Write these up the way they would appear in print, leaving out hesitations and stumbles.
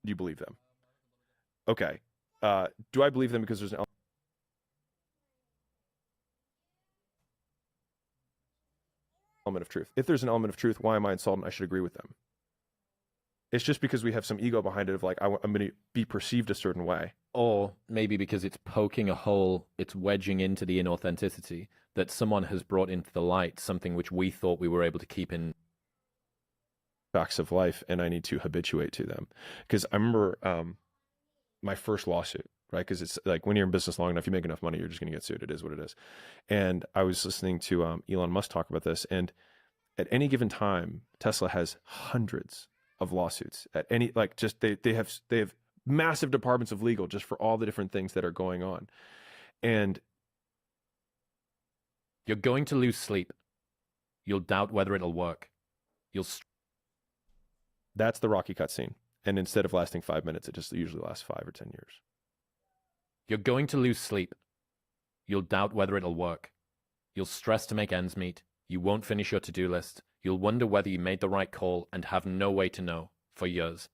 Do you believe them? Okay. Do I believe them because there's an element of truth? If there's an element of truth, why am I insulted? I should agree with them. It's just because we have some ego behind it of like, I'm going to be perceived a certain way. Or maybe because it's poking a hole, it's wedging into the inauthenticity that someone has brought into the light, something which we thought we were able to keep in. Facts of life, and I need to habituate to them. Because I remember my first lawsuit, right? Because it's like when you're in business long enough, you make enough money, you're just going to get sued. It is what it is. And I was listening to Elon Musk talk about this, and at any given time, Tesla has hundreds of lawsuits at any, like, just they have massive departments of legal just for all the different things that are going on. And You're going to lose sleep. You'll doubt whether it'll work. that's the Rocky cutscene. And instead of lasting 5 minutes, it just usually lasts 5 or 10 years. You're going to lose sleep. You'll doubt whether it'll work. You'll stress to make ends meet. You won't finish your to-do list. You'll wonder whether you made the right call and have no way to know for years.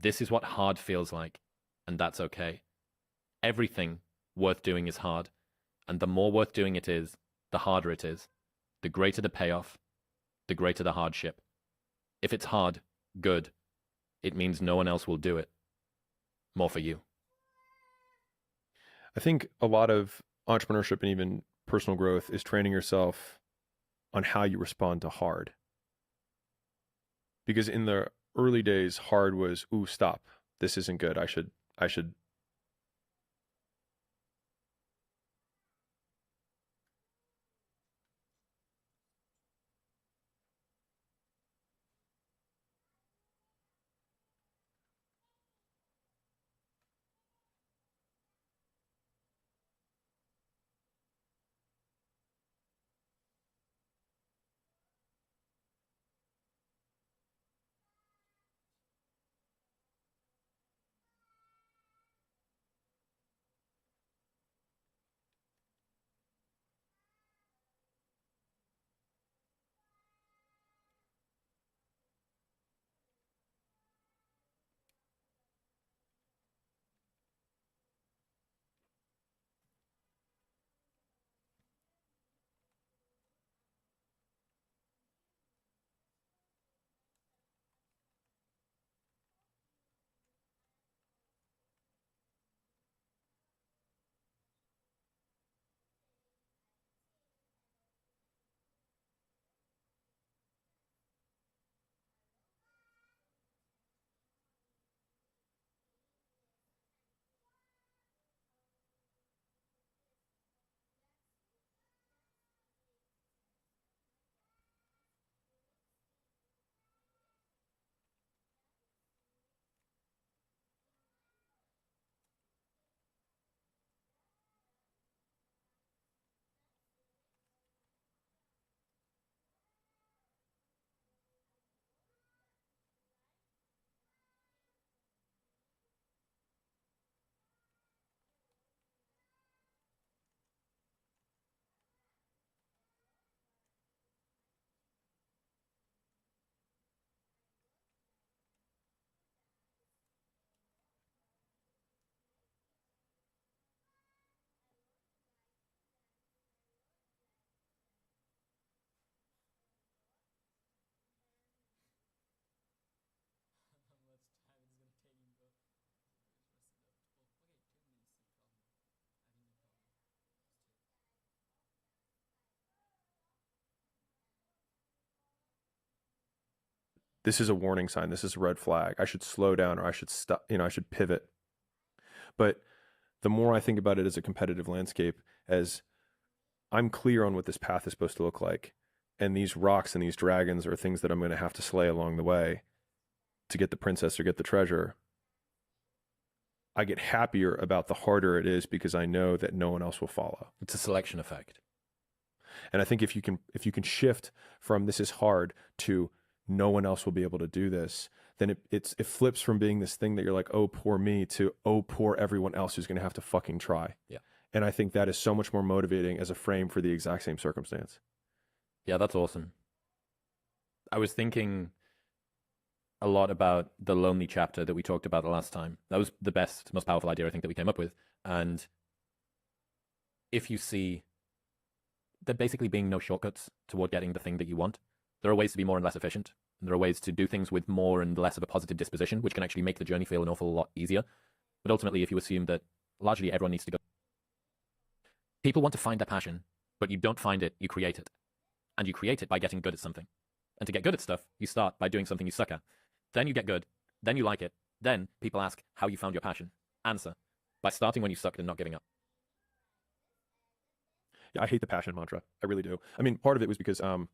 This is what hard feels like, and that's okay. Everything worth doing is hard, and the more worth doing it is, the harder it is. The greater the payoff, the greater the hardship. If it's hard, good. It means no one else will do it. More for you. I think a lot of entrepreneurship and even personal growth is training yourself on how you respond to hard. Because in the early days, hard was, ooh, stop. This isn't good. I should this is a warning sign. This is a red flag. I should slow down or I should stop, I should pivot. But the more I think about it as a competitive landscape, as I'm clear on what this path is supposed to look like, and these rocks and these dragons are things that I'm going to have to slay along the way to get the princess or get the treasure, I get happier about the harder it is because I know that no one else will follow. It's a selection effect. And I think if you can shift from this is hard to no one else will be able to do this, then it flips from being this thing that you're like, oh, poor me, to oh, poor everyone else who's going to have to fucking try. Yeah. And I think that is so much more motivating as a frame for the exact same circumstance. Yeah, that's awesome. I was thinking a lot about the lonely chapter that we talked about the last time. That was the best, most powerful idea I think that we came up with. And if you see there basically being no shortcuts toward getting the thing that you want, there are ways to be more and less efficient. And there are ways to do things with more and less of a positive disposition, which can actually make the journey feel an awful lot easier. But ultimately, if you assume that largely everyone needs to go, people want to find their passion, but you don't find it, you create it. And you create it by getting good at something. And to get good at stuff, you start by doing something you suck at. Then you get good. Then you like it. Then people ask how you found your passion. Answer: by starting when you sucked and not giving up. Yeah, I hate the passion mantra. I really do. I mean, part of it was because I'll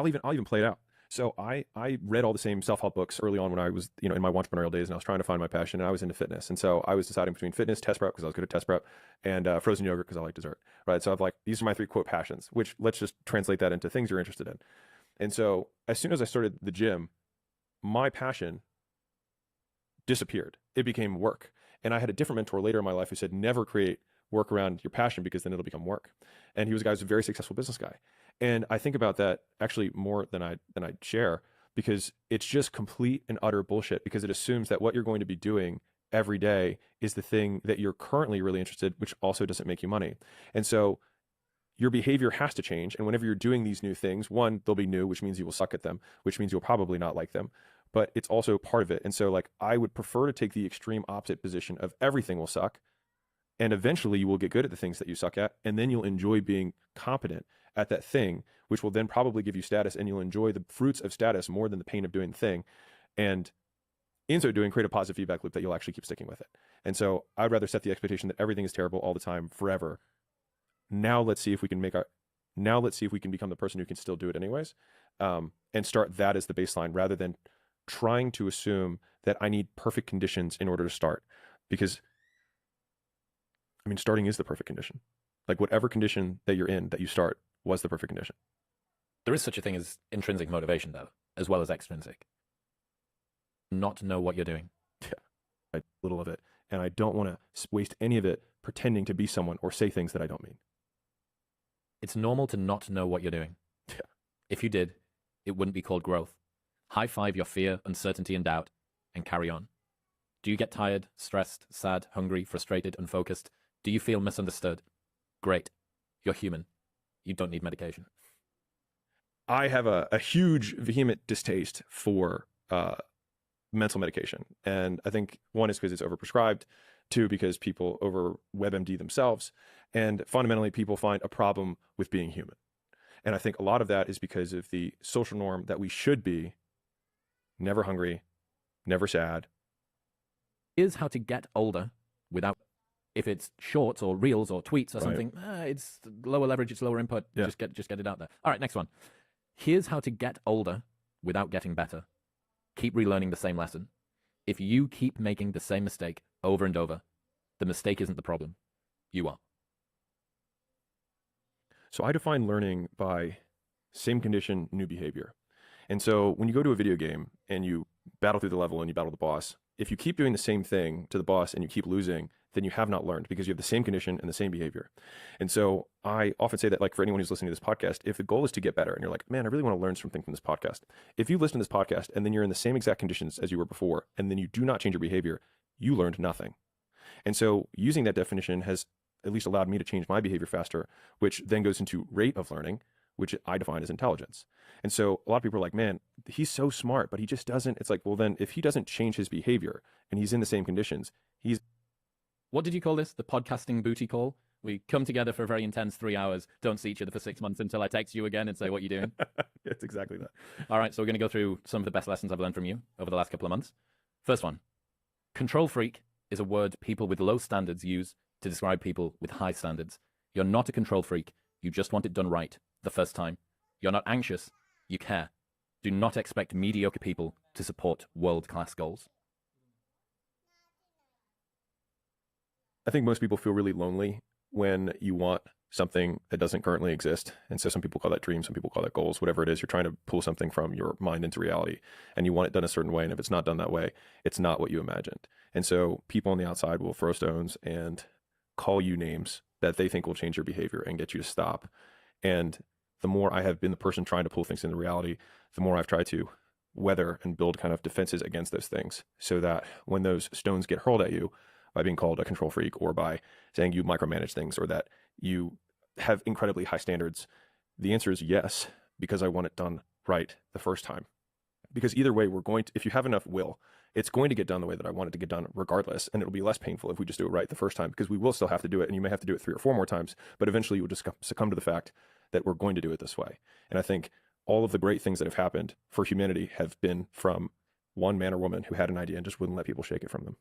even play it out. So I read all the same self-help books early on when I was, in my entrepreneurial days, and I was trying to find my passion, and I was into fitness. And so I was deciding between fitness, test prep, because I was good at test prep, and frozen yogurt, because I like dessert, right? So I've like, these are my 3 quote passions, which let's just translate that into things you're interested in. And so as soon as I started the gym, my passion disappeared. It became work. And I had a different mentor later in my life who said, never create work around your passion, because then it'll become work. And he was a guy who's a very successful business guy. And I think about that actually more than I share, because it's just complete and utter bullshit, because it assumes that what you're going to be doing every day is the thing that you're currently really interested, which also doesn't make you money. And so your behavior has to change. And whenever you're doing these new things, one, they'll be new, which means you will suck at them, which means you'll probably not like them, but it's also part of it. And so like, I would prefer to take the extreme opposite position of everything will suck. And eventually you will get good at the things that you suck at. And then you'll enjoy being competent at that thing, which will then probably give you status, and you'll enjoy the fruits of status more than the pain of doing the thing. And in so doing, create a positive feedback loop that you'll actually keep sticking with it. And so I'd rather set the expectation that everything is terrible all the time forever. Now let's see if we can become the person who can still do it anyways. And start that as the baseline, rather than trying to assume that I need perfect conditions in order to start. Because I mean, starting is the perfect condition. Like, whatever condition that you're in, that you start, was the perfect condition. There is such a thing as intrinsic motivation, though, as well as extrinsic. Not to know what you're doing. Yeah, I little of it. And I don't want to waste any of it pretending to be someone or say things that I don't mean. It's normal to not know what you're doing. Yeah. If you did, it wouldn't be called growth. High five your fear, uncertainty, and doubt, and carry on. Do you get tired, stressed, sad, hungry, frustrated, unfocused? Do you feel misunderstood? Great. You're human. You don't need medication. I have a huge, vehement distaste for mental medication. And I think one is because it's overprescribed. 2, because people over WebMD themselves. And fundamentally, people find a problem with being human. And I think a lot of that is because of the social norm that we should be never hungry, never sad. Here's how to get older without, if it's shorts or reels or tweets or Right. something, it's lower leverage, it's lower input. Yeah. Just get it out there. All right, next one. Here's how to get older without getting better. Keep relearning the same lesson. If you keep making the same mistake over and over, the mistake isn't the problem. You are. So I define learning by same condition, new behavior. And so when you go to a video game and you battle through the level and you battle the boss, if you keep doing the same thing to the boss and you keep losing, then you have not learned, because you have the same condition and the same behavior. And so I often say that, like, for anyone who's listening to this podcast, if the goal is to get better and you're like, man, I really want to learn something from this podcast. If you listen to this podcast and then you're in the same exact conditions as you were before, and then you do not change your behavior, you learned nothing. And so using that definition has at least allowed me to change my behavior faster, which then goes into rate of learning, which I define as intelligence. And so a lot of people are like, man, he's so smart, but he just doesn't. It's like, well, then if he doesn't change his behavior and he's in the same conditions, he's... What did you call this? The podcasting booty call? We come together for a very intense 3 hours, don't see each other for 6 months until I text you again and say, what are you doing? It's exactly that. All right, so we're going to go through some of the best lessons I've learned from you over the last couple of months. First one, control freak is a word people with low standards use to describe people with high standards. You're not a control freak. You just want it done right the first time. You're not anxious. You care. Do not expect mediocre people to support world-class goals. I think most people feel really lonely when you want something that doesn't currently exist. And so some people call that dreams, some people call that goals, whatever it is. You're trying to pull something from your mind into reality, and you want it done a certain way. And if it's not done that way, it's not what you imagined. And so people on the outside will throw stones and call you names that they think will change your behavior and get you to stop. And the more I have been the person trying to pull things into reality, the more I've tried to weather and build kind of defenses against those things, so that when those stones get hurled at you by being called a control freak or by saying you micromanage things or that you have incredibly high standards, the answer is yes, because I want it done right the first time. Because either way, we're going to, if you have enough will, it's going to get done the way that I want it to get done regardless. And it'll be less painful if we just do it right the first time, because we will still have to do it. And you may have to do it 3 or 4 more times, but eventually you will just succumb to the fact that we're going to do it this way. And I think all of the great things that have happened for humanity have been from one man or woman who had an idea and just wouldn't let people shake it from them.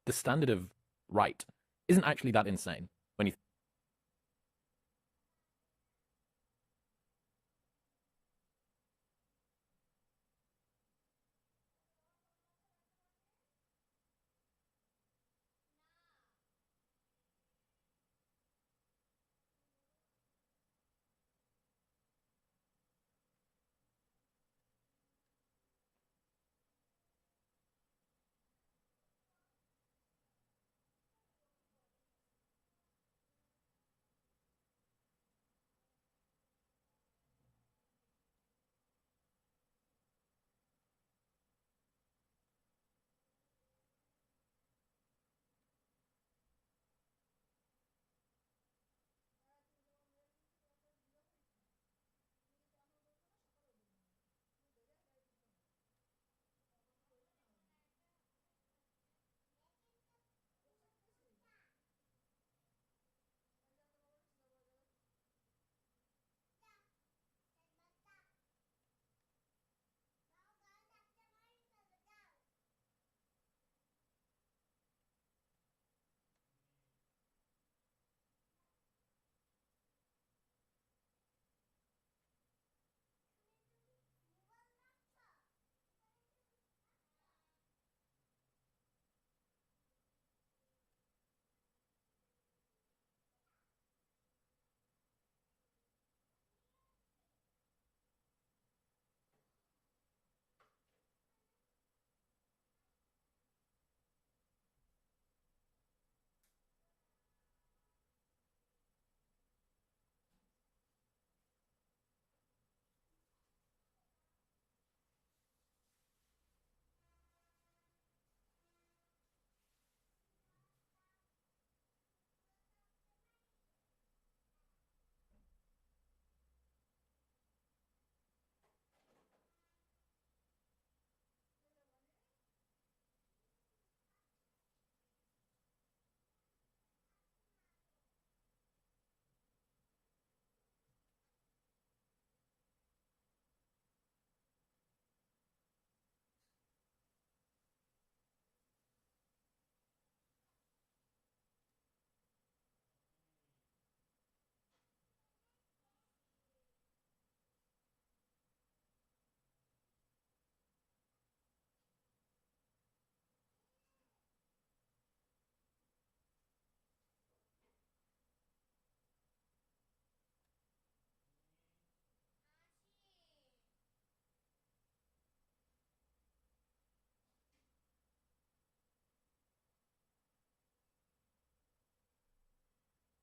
The standard of right isn't actually that insane when you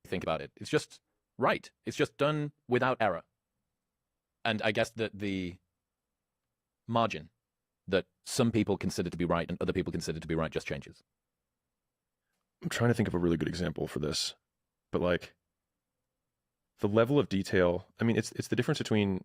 think about it, it's just right. It's just done without error. And I guess that the margin that some people consider to be right and other people consider to be right just changes. I'm trying to think of a really good example for this, but like the level of detail, I mean, it's the difference between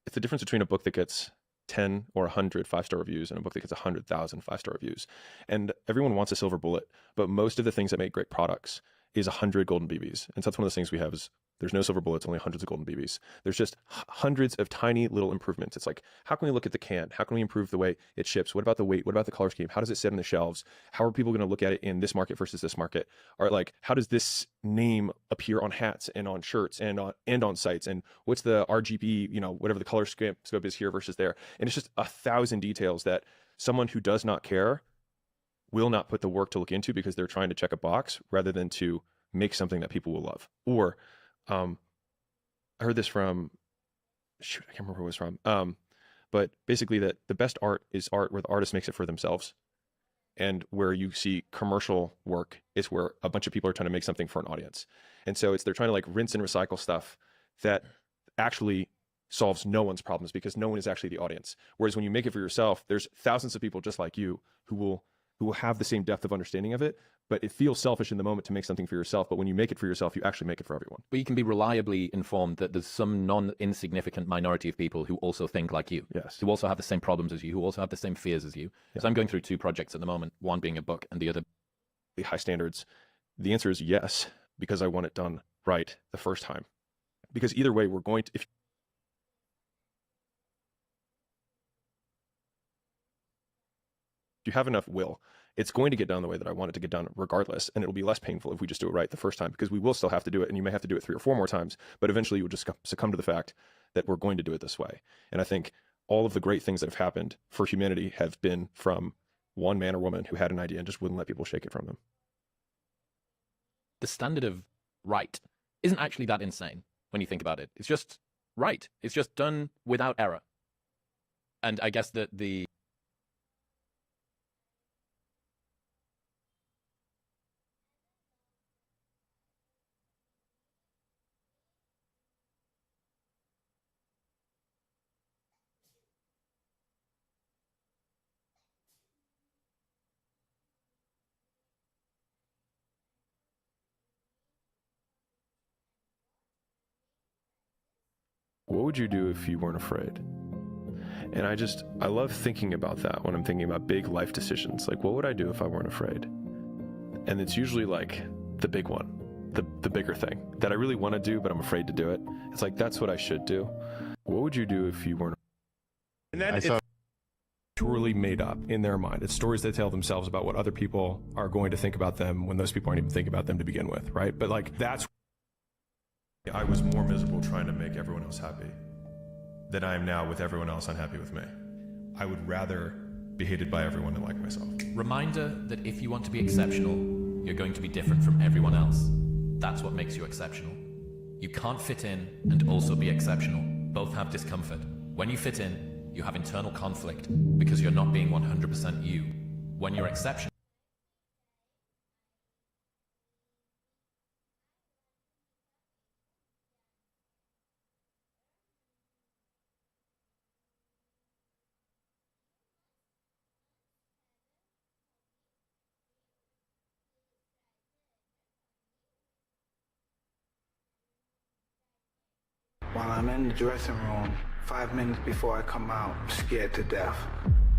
a book that gets 10 or 100 5-star reviews and a book that gets 100,000 5-star reviews. And everyone wants a silver bullet, but most of the things that make great products is 100 golden BBs. And so that's one of the things we have is there's no silver bullets, only hundreds of golden BBs. There's just hundreds of tiny little improvements. It's like, how can we look at the can? How can we improve the way it ships? What about the weight? What about the color scheme? How does it sit on the shelves? How are people going to look at it in this market versus this market? Or like, how does this name appear on hats and on shirts and on sites? And what's the RGB, whatever the color scope is here versus there? And it's just 1,000 details that someone who does not care will not put the work to look into because they're trying to check a box rather than to make something that people will love. Or I heard this from, I can't remember who it was from. But basically that the best art is art where the artist makes it for themselves. And where you see commercial work is where a bunch of people are trying to make something for an audience. And so they're trying to like rinse and recycle stuff that actually solves no one's problems because no one is actually the audience. Whereas when you make it for yourself, there's thousands of people just like you who will have the same depth of understanding of it, but it feels selfish in the moment to make something for yourself. But when you make it for yourself, you actually make it for everyone. But you can be reliably informed that there's some non-insignificant minority of people who also think like you, Yes. who also have the same problems as you, who also have the same fears as you. So I'm going through 2 projects at the moment, one being a book and the other. The high standards. The answer is yes, because I want it done right the first time. Because either way, we're going to, if you have enough will, it's going to get done the way that I want it to get done regardless. And it'll be less painful if we just do it right the first time, because we will still have to do it. And you may have to do it 3 or 4 more times, but eventually you will just succumb to the fact that we're going to do it this way. And I think all of the great things that have happened for humanity have been from one man or woman who had an idea and just wouldn't let people shake it from them. The standard of right isn't actually that insane when you think about it. It's just right. It's just done without error. And I guess that the What would you do if you weren't afraid? And I love thinking about that when I'm thinking about big life decisions. Like, what would I do if I weren't afraid? And it's usually like the big one, the bigger thing that I really want to do, but I'm afraid to do it. It's like, that's what I should do. What would you do if you weren't? And then it's purely made up in their mind. It's stories they tell themselves about what other people are going to think about them when those people aren't even thinking about them to begin with, right? But like, that's, I was more miserable trying to make everyone else happy than I am now with everyone else unhappy with me. I would rather be hated by everyone than like myself. reminder that if you want to be exceptional, you're going to be different from everyone else. That's what makes you exceptional. You can't fit in and also be exceptional. Both have discomfort. When you fit in, you have internal conflict because you're not being 100% you. When you're exceptional, While I'm in the dressing room, 5 minutes before I come out, I'm scared to death.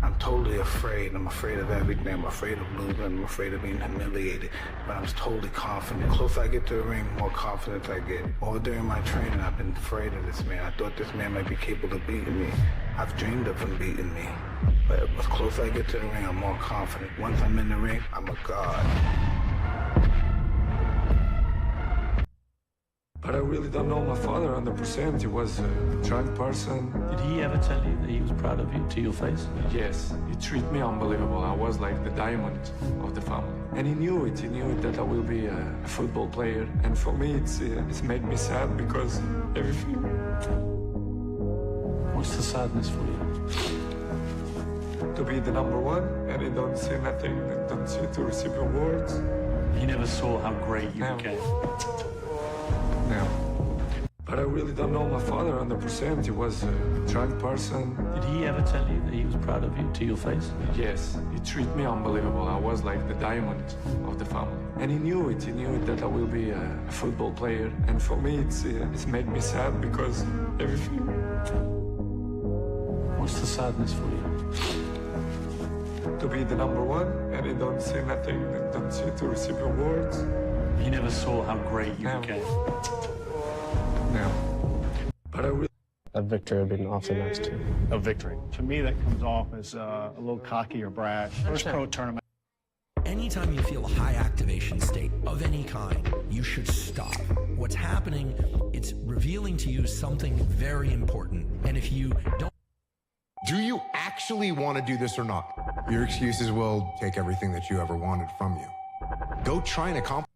I'm totally afraid. I'm afraid of everything. I'm afraid of losing. I'm afraid of being humiliated. But I'm totally confident. The closer I get to the ring, the more confidence I get. All during my training, I've been afraid of this man. I thought this man might be capable of beating me. I've dreamed of him beating me. But as closer I get to the ring, I'm more confident. Once I'm in the ring, I'm a god. But I really don't know my father 100%. He was a drunk person. Did he ever tell you that he was proud of you to your face? Yes, he treated me unbelievable. I was like the diamond of the family. And he knew it. He knew it that I will be a football player. And for me, it's made me sad because everything. What's the sadness for you? To be the number one, and he don't say nothing, and don't see to receive awards. He never saw how great you No. became. No. But I really don't know my father 100%. He was a drunk person. Did he ever tell you that he was proud of you to your face? Yes, he treated me unbelievable. I was like the diamond of the family. And he knew it. He knew it that I will be a football player. And for me, it's made me sad because everything. What's the sadness for you? To be the number one, and he don't say nothing, and don't see to receive awards. He never saw how great you No. became. No. But I really. A victory would be awfully nice too. A victory. To me, that comes off as a little cocky or brash. First pro tournament. Anytime you feel a high activation state of any kind, you should stop. What's happening, it's revealing to you something very important. And if you don't. Do you actually want to do this or not? Your excuses will take everything that you ever wanted from you. Go try and accomplish.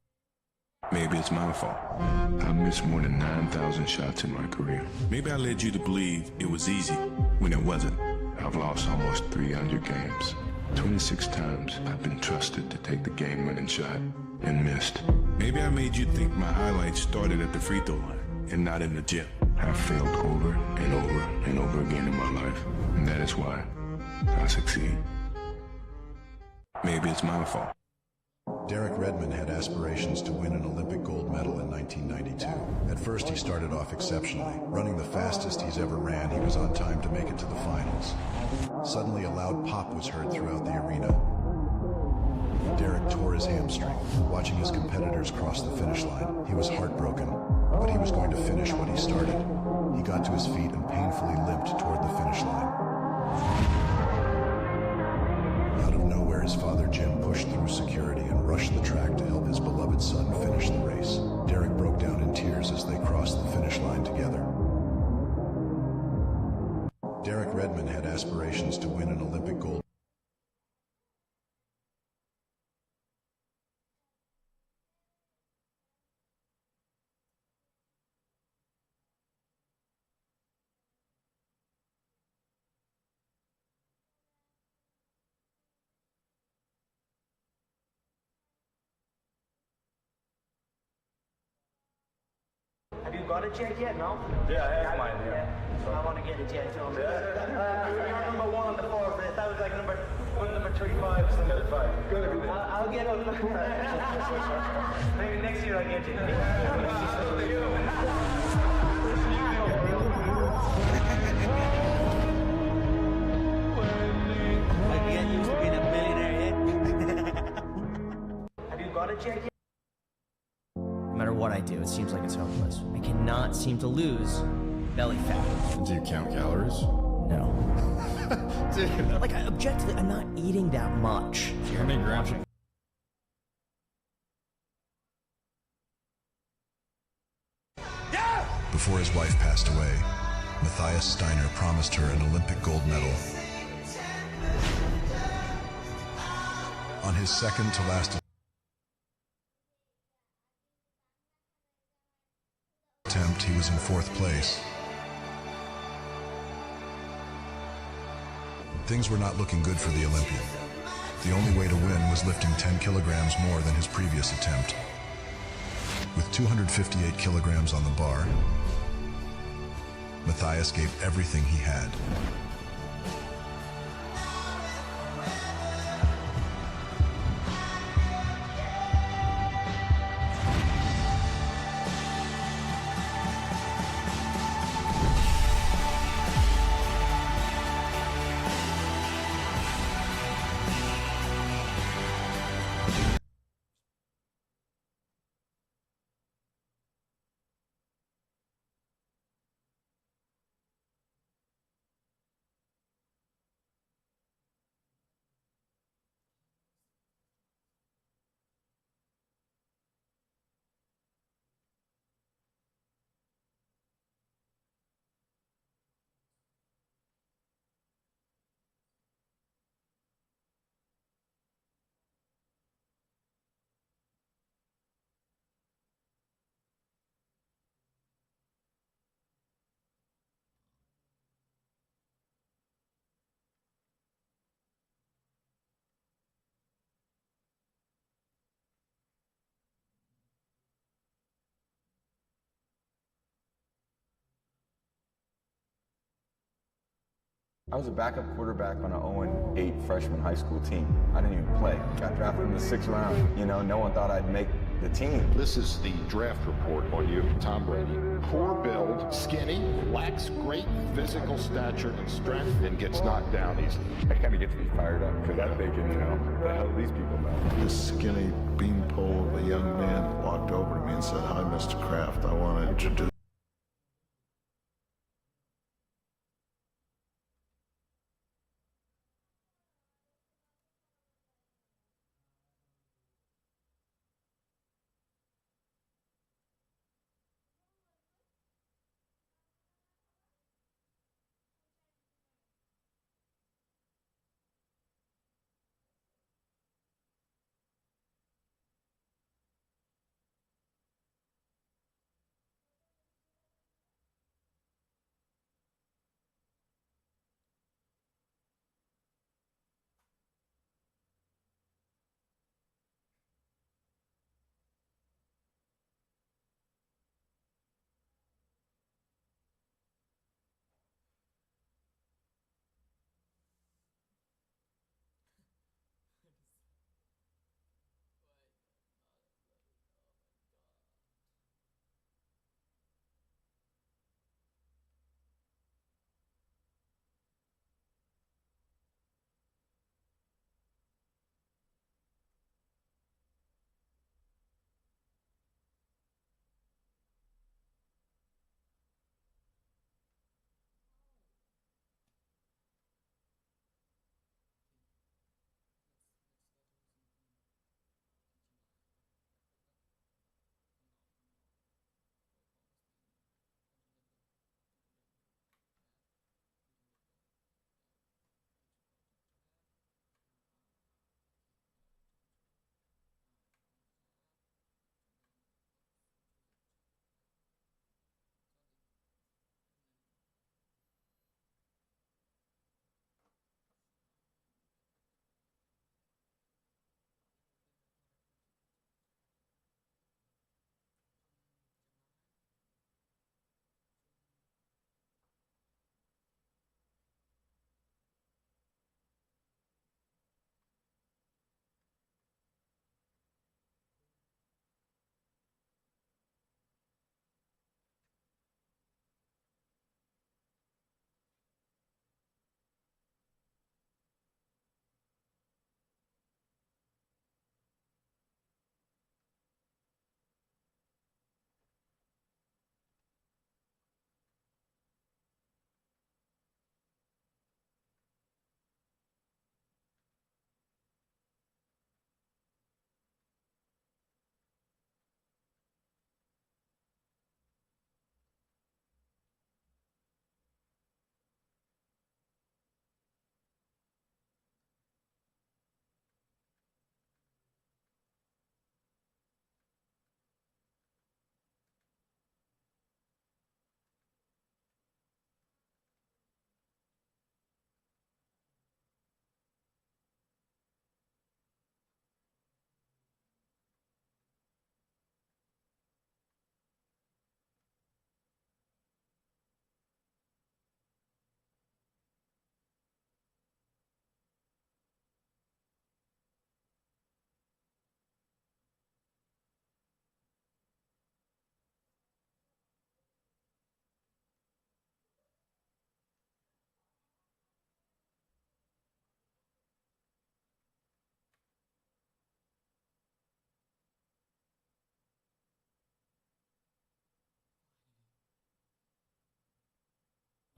Maybe it's my fault. I missed more than 9,000 shots in my career. Maybe I led you to believe it was easy when it wasn't. I've lost almost 300 games. 26 times I've been trusted to take the game-winning shot and missed. Maybe I made you think my highlights started at the free throw line and not in the gym. I've failed over and over and over again in my life, and that is why I succeed. Maybe it's my fault. Derek Redmond had aspirations to win an Olympic gold medal in 1992. At first, he started off exceptionally. Running the fastest he's ever ran, he was on time to make it to the finals. Suddenly, a loud pop was heard throughout the arena. Derek tore his hamstring. Watching his competitors cross the finish line, he was heartbroken, but he was going to finish what he started. He got to his feet and painfully limped toward the finish line. Out of nowhere, his father Jim pushed through security and rushed the track to help his beloved son finish the race. Derek broke down in tears as they crossed the finish line together. Derek Redmond had aspirations to win an Olympic gold. Have you got a jet yet? No? Yeah, I have mine, yeah. I want to get a jet too. You're number one on the floor, but that was like number 35. Good. I'll get on. Maybe next year I'll get you. Like you get used to being a millionaire, yeah? Have you got a jet yet? No matter what I do, it seems like it's hopeless. I cannot seem to lose belly fat. Do you count calories? No. Dude. Like, objectively, I'm not eating that much. How many grams? Before his wife passed away, Matthias Steiner promised her an Olympic gold medal. On his second to last attempt, he was in fourth place. Things were not looking good for the Olympian. The only way to win was lifting 10 kilograms more than his previous attempt. With 258 kilograms on the bar, Matthias gave everything he had. I was a backup quarterback on an 0-8 freshman high school team. I didn't even play. Got drafted in the 6th round. You know, no one thought I'd make the team. This is the draft report on you, Tom Brady. Poor build, skinny, lacks great physical stature and strength, and gets knocked down easily. That kind of gets me fired up because I'm thinking, you know, what the hell do these people know? This skinny beanpole of a young man walked over to me and said, "Hi, Mr. Kraft, I want to introduce."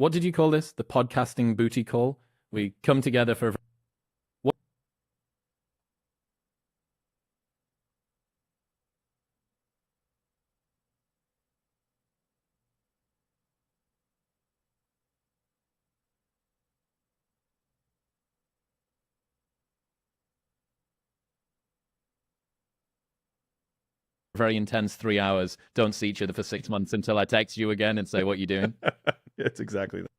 What did you call this? The podcasting booty call? We come together for... What? Very intense 3 hours. Don't see each other for 6 months until I text you again and say, what you doing? It's exactly that.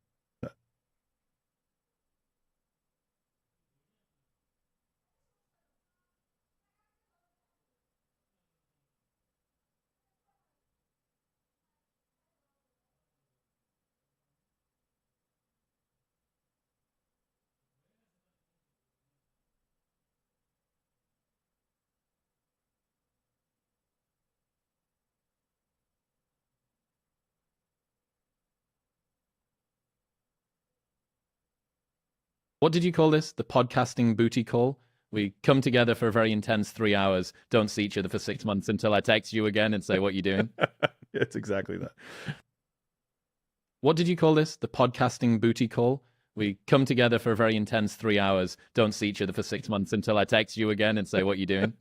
What did you call this? The podcasting booty call? We come together for a very intense 3 hours. Don't see each other for 6 months until I text you again and say, what you doing? It's exactly that. What did you call this? The podcasting booty call? We come together for a very intense 3 hours. Don't see each other for 6 months until I text you again and say, what you doing?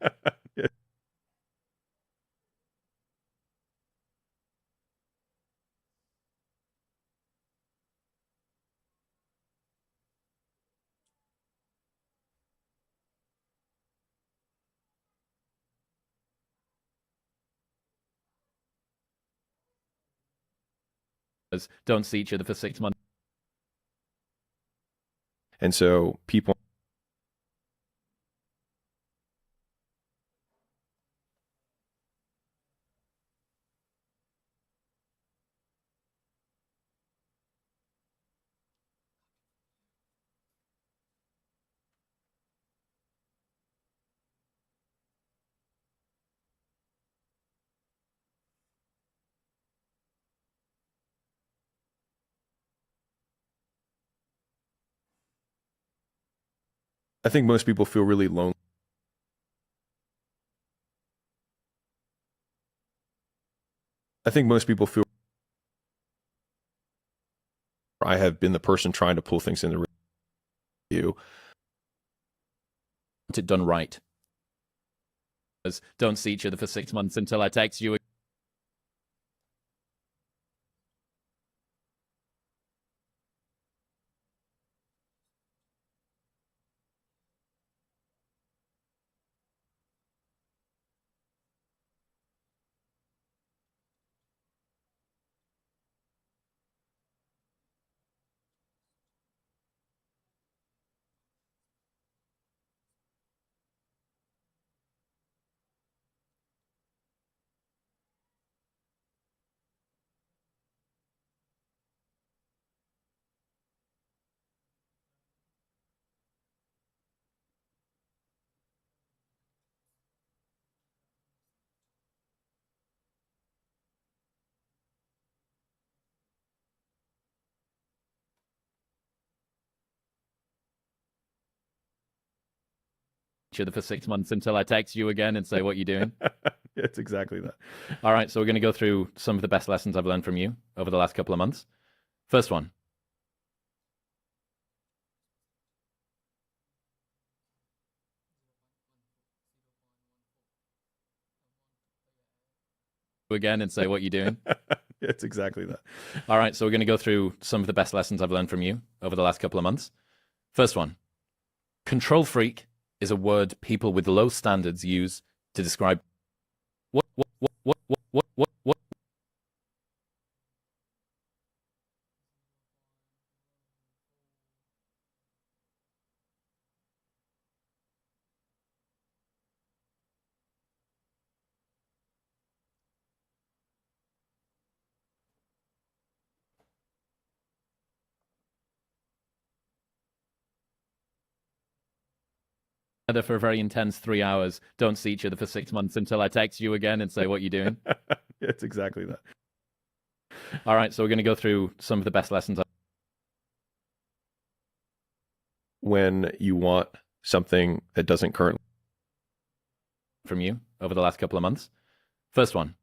Don't see each other for 6 months. And so people... I think most people feel really lonely. I think most people feel I have been the person trying to pull things in the review. Want it done right. Don't see each other for 6 months until I text you again. Each other for 6 months until I text you again and say, what you doing? It's exactly that. All right, so we're going to go through some of the best lessons I've learned from you over the last couple of months. First one. Again and say, what you doing? It's exactly that. All right, so we're going to go through some of the best lessons I've learned from you over the last couple of months. First one. Control freak is a word people with low standards use to describe what for a very intense 3 hours. Don't see each other for 6 months until I text you again and say, what you doing? It's exactly that. All right, so we're going to go through some of the best lessons. When you want something that doesn't currently from you over the last couple of months. First one.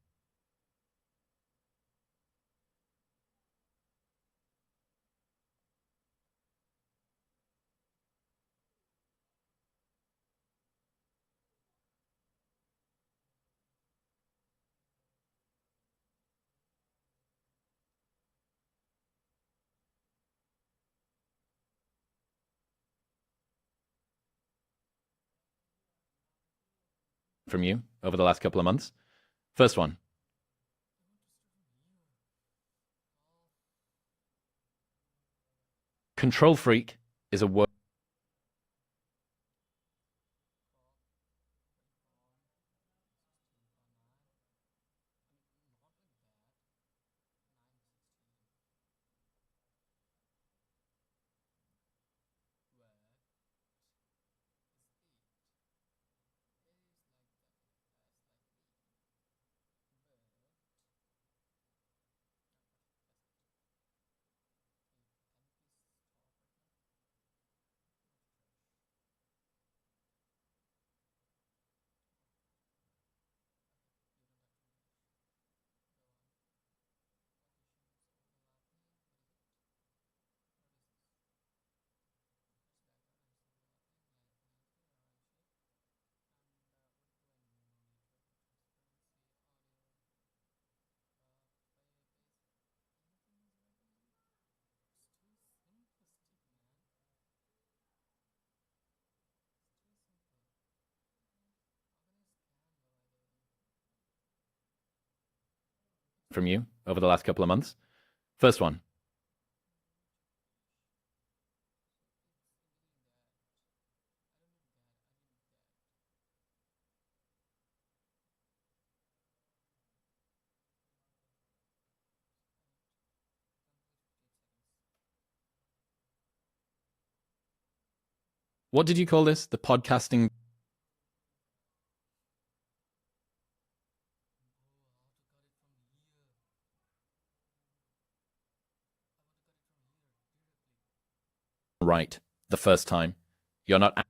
from you over the last couple of months. First one. Control freak is a word. From you over the last couple of months. First one. What did you call this? The podcasting. Right. The first time. You're not.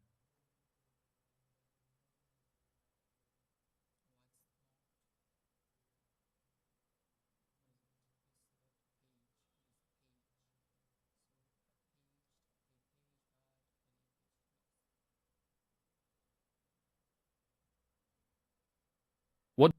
What?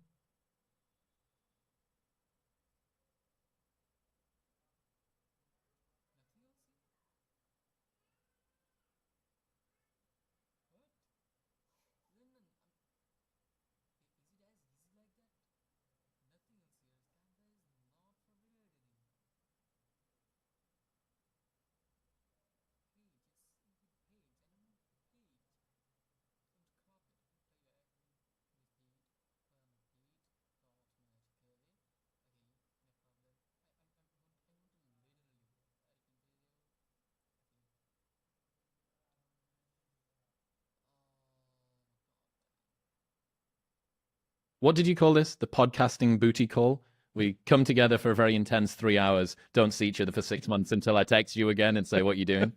What did you call this? The podcasting booty call? We come together for a very intense 3 hours, don't see each other for 6 months until I text you again and say, what you doing?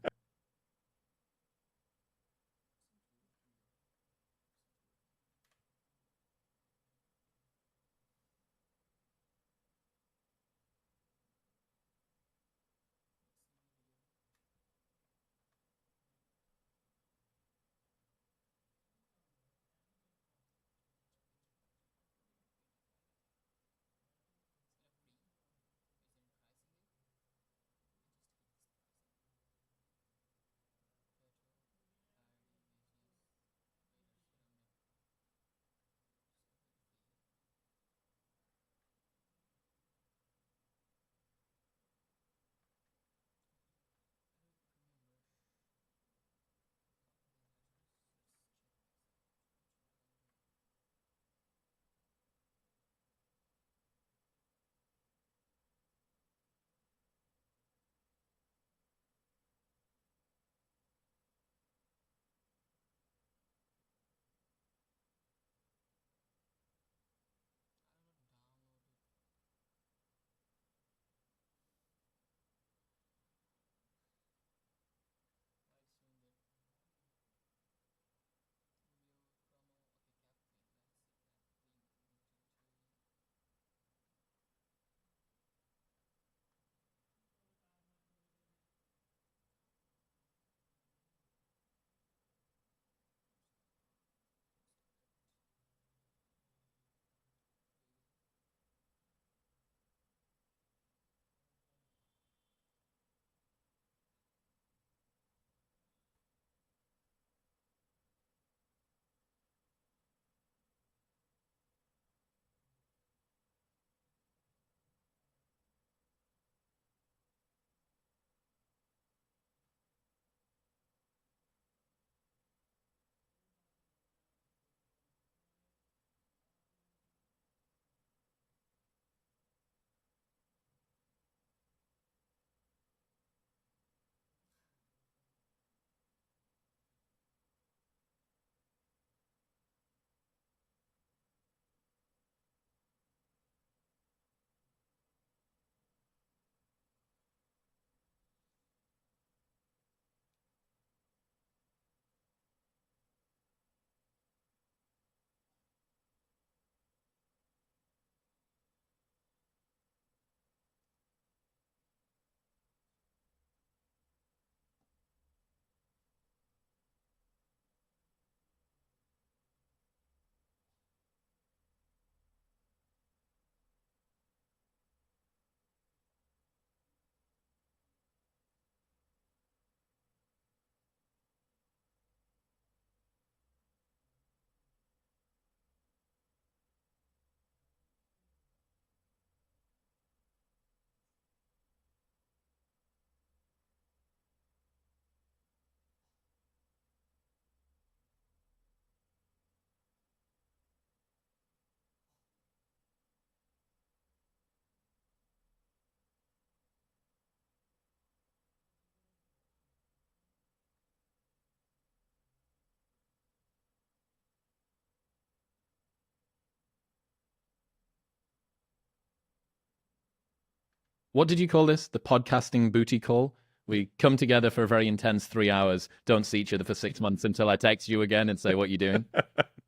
What did you call this? The podcasting booty call? We come together for a very intense 3 hours, don't see each other for 6 months until I text you again and say, what you doing?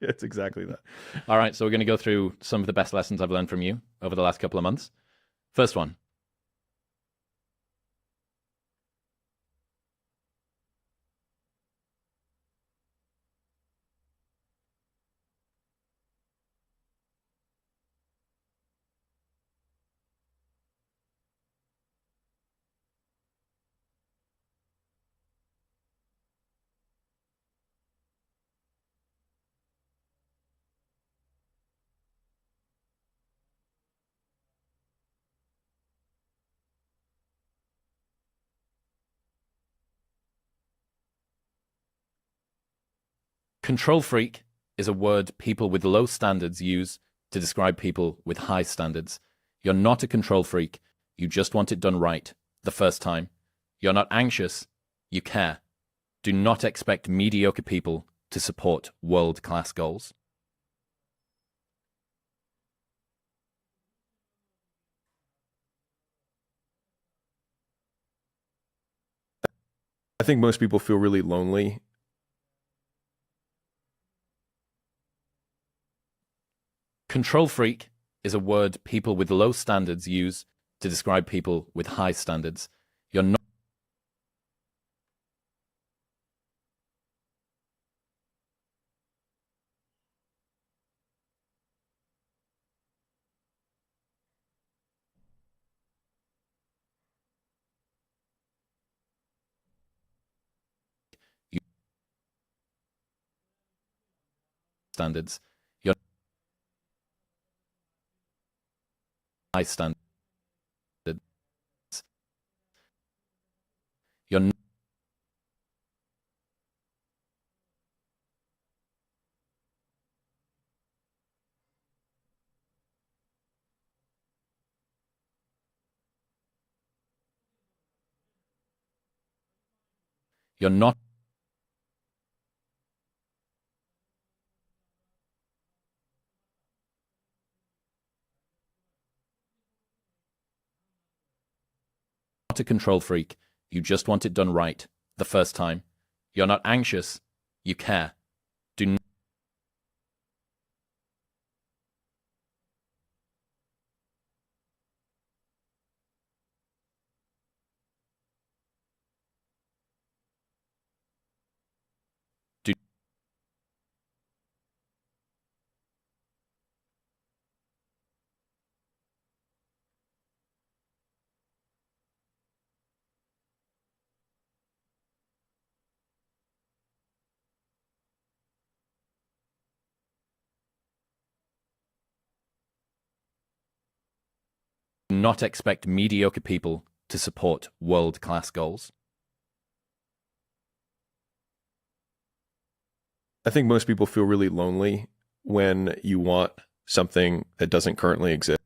It's exactly that. All right, so we're going to go through some of the best lessons I've learned from you over the last couple of months. First one. Control freak is a word people with low standards use to describe people with high standards. You're not a control freak. You just want it done right the first time. You're not anxious. You care. Do not expect mediocre people to support world-class goals. I think most people feel really lonely. Control freak is a word people with low standards use to describe people with high standards. You're not standards. You're high standards. You're not You're not a control freak. You just want it done right the first time. You're not anxious. You care. Do not not expect mediocre people to support world-class goals. I think most people feel really lonely when you want something that doesn't currently exist.